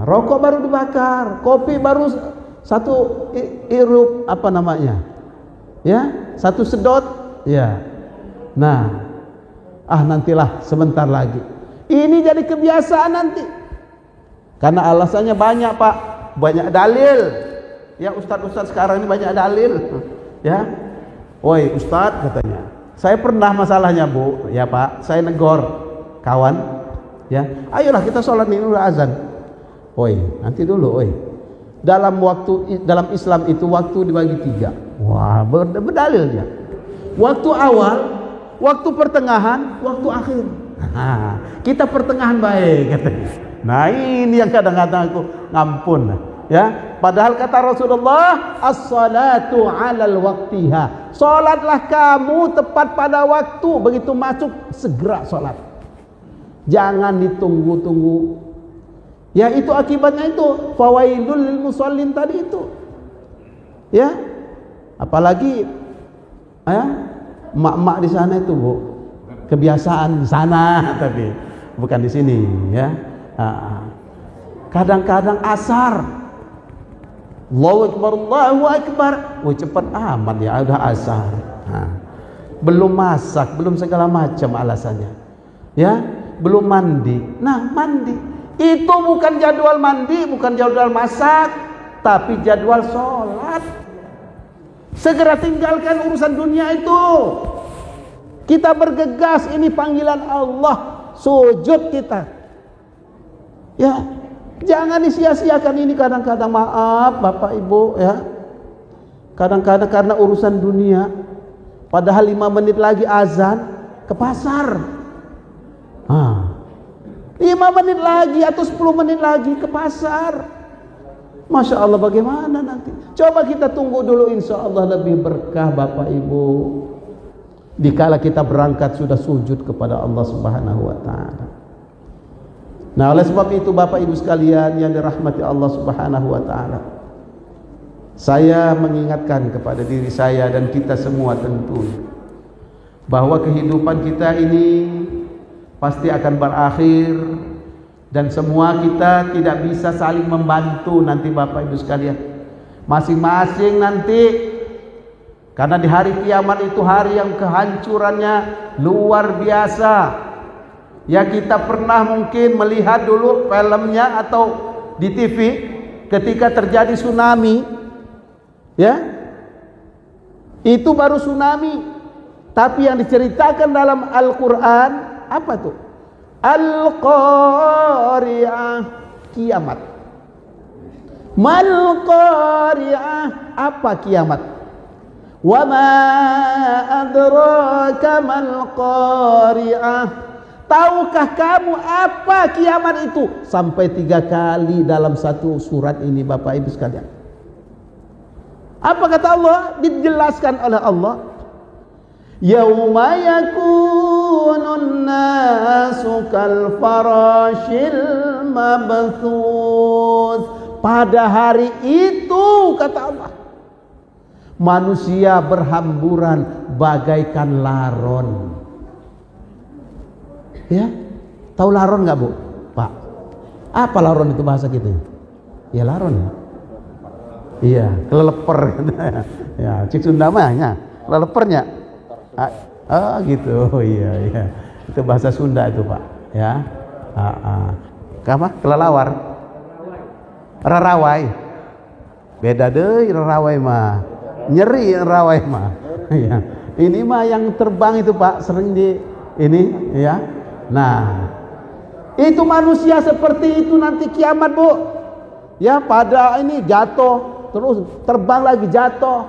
Speaker 1: Rokok baru dibakar, kopi baru satu irup Ya, satu sedot, ya. Nah, nantilah sebentar lagi. Ini jadi kebiasaan nanti. Karena alasannya banyak, Pak. Banyak dalil. Ya, ustaz-ustaz sekarang ini banyak dalil. Ya. Woi, ustaz katanya. Saya pernah masalahnya, Bu. Ya, Pak. Saya negor kawan. Ya, ayolah kita sholat ini udah azan. Oi, nanti dulu, oi. Dalam Islam itu waktu dibagi 3. Wah, berdalilnya. Waktu awal, waktu pertengahan, waktu akhir. Nah, kita pertengahan baik katanya. Nah, ini yang kadang-kadang aku ngampun, ya. Padahal kata Rasulullah, as-salatu 'alal waqtiha. Salatlah kamu tepat pada waktu, begitu masuk segera salat. Jangan ditunggu-tunggu. Ya, itu akibatnya itu fawailul lil musallin tadi itu. Ya. Apalagi mak-mak di sana itu, Bu. Kebiasaan di sana tapi bukan di sini, ya. Kadang-kadang asar. Allahu akbar, Allahu akbar. Oh, cepat amat ya, udah asar. Belum masak, belum segala macam alasannya. Ya, belum mandi. Nah, mandi itu bukan jadwal mandi, bukan jadwal masak, tapi jadwal sholat. Segera tinggalkan urusan dunia itu. Kita bergegas, ini panggilan Allah, sujud kita. Ya, jangan disia-siakan ini. Kadang-kadang maaf Bapak Ibu, ya. Kadang-kadang karena urusan dunia, padahal 5 menit lagi azan, ke pasar. 5 menit lagi atau 10 menit lagi ke pasar. Masya Allah, bagaimana nanti? Coba kita tunggu dulu, insya Allah lebih berkah Bapak Ibu. Dikala kita berangkat sudah sujud kepada Allah Subhanahu wa ta'ala. Nah, oleh sebab itu Bapak Ibu sekalian yang dirahmati Allah Subhanahu wa ta'ala, saya mengingatkan kepada diri saya dan kita semua tentu bahwa kehidupan kita ini pasti akan berakhir, dan semua kita tidak bisa saling membantu nanti Bapak Ibu sekalian. Masing-masing nanti, karena di hari kiamat itu hari yang kehancurannya luar biasa. Ya, kita pernah mungkin melihat dulu filmnya atau di TV ketika terjadi tsunami. Ya, itu baru tsunami. Tapi yang diceritakan dalam Al-Quran apa tuh? Al-Qari'ah, kiamat. Mal Qari'ah, apa kiamat? Wa ma adraka mal Qari'ah. Tahukah kamu apa kiamat itu? Sampai 3 kali dalam satu surat ini Bapak Ibu sekalian. Apa kata Allah? Dijelaskan oleh Allah. Yauma yakunun nasu kal farashil mabthus. Pada hari itu kata Allah, manusia berhamburan bagaikan laron. Ya, tahu laron nggak Bu? Pak, apa laron itu bahasa kita? Ya laron ya. Iya, keleleper. Ya, cik Sunda mahnya, kelelepernya. Gitu. Oh iya, iya. Itu bahasa Sunda itu, Pak. Ya. Apa? Kelelawar. Rarawai. Beda deh rarawai mah. Nyeri rarawai mah. Ya. Ini mah yang terbang itu, Pak, sering di ini, ya. Nah, itu manusia seperti itu nanti kiamat, Bu. Ya, pada ini jatuh, terus terbang lagi jatuh.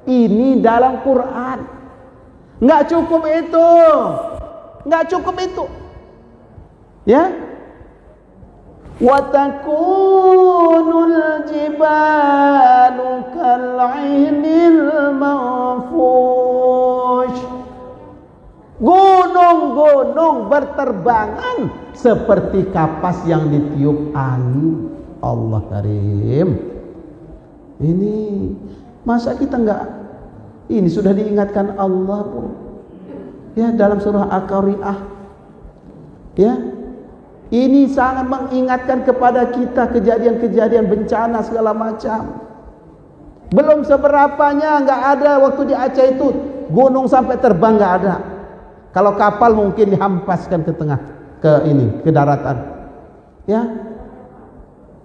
Speaker 1: Ini dalam Quran. Nggak cukup itu, nggak cukup itu, ya. Watakunul jibalu kal'inil manfush. Gunung-gunung berterbangan seperti kapas yang ditiup angin. Allah Karim. Ini masa kita nggak? Ini sudah diingatkan Allah, Bu. Ya, dalam surah Al-Qari'ah. Ya. Ini sangat mengingatkan kepada kita kejadian-kejadian bencana segala macam. Belum seberapanya, nggak ada waktu di Aceh itu gunung sampai terbang, nggak ada. Kalau kapal mungkin dihampaskan ke tengah, ke daratan. Ya.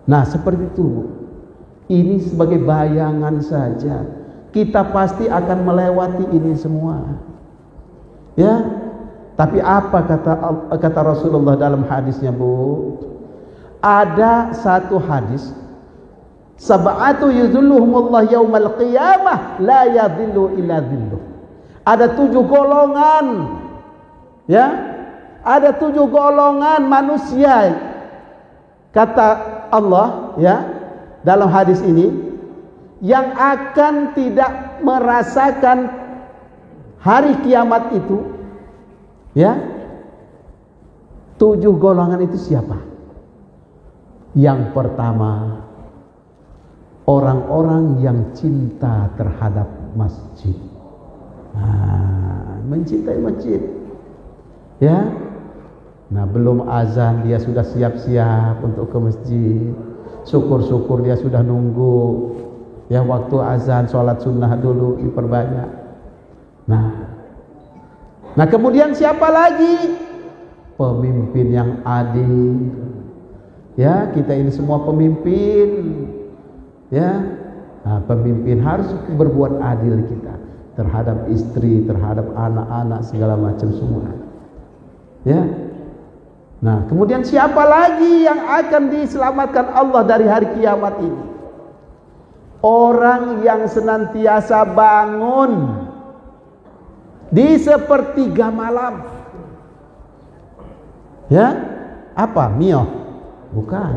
Speaker 1: Nah, seperti itu, Bu. Ini sebagai bayangan saja. Kita pasti akan melewati ini semua. Ya. Tapi apa kata Rasulullah dalam hadisnya, Bu? Ada satu hadis, sab'atu yudhilluhumullah yaumal qiyamah la yadhillu illa dhilluh. Ada 7 golongan, ya, ada 7 golongan manusia, kata Allah, ya, dalam hadis ini, yang akan tidak merasakan hari kiamat itu, ya. 7 golongan itu siapa? Yang pertama, orang-orang yang cinta terhadap masjid. Mencintai masjid, ya. Nah, belum azan dia sudah siap-siap untuk ke masjid. Syukur-syukur dia sudah nunggu, ya, waktu azan sholat sunnah dulu diperbanyak. Nah kemudian siapa lagi? Pemimpin yang adil. Ya, kita ini semua pemimpin, ya. Nah, pemimpin harus berbuat adil kita terhadap istri, terhadap anak-anak, segala macam semua, ya. Nah, kemudian siapa lagi yang akan diselamatkan Allah dari hari kiamat ini? Orang yang senantiasa bangun di sepertiga malam. Ya, apa? Mio? Bukan.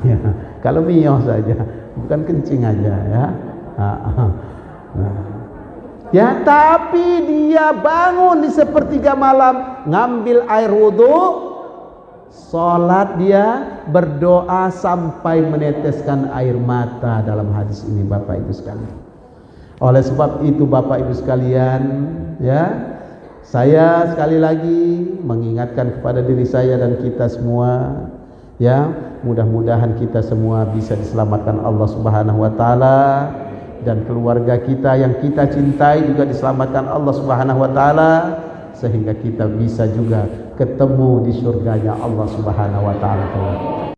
Speaker 1: Ya, kalau mio saja, bukan kencing aja, ya. Ya, tapi dia bangun di sepertiga malam, ngambil air wudhu, sholat, dia berdoa sampai meneteskan air mata dalam hadis ini, Bapak Ibu sekalian. Oleh sebab itu, Bapak Ibu sekalian, ya, saya sekali lagi mengingatkan kepada diri saya dan kita semua, ya, mudah-mudahan kita semua bisa diselamatkan Allah Subhanahu wa taala, dan keluarga kita yang kita cintai juga diselamatkan Allah Subhanahu wa taala, sehingga kita bisa juga ketemu di surganya Allah Subhanahu wa taala.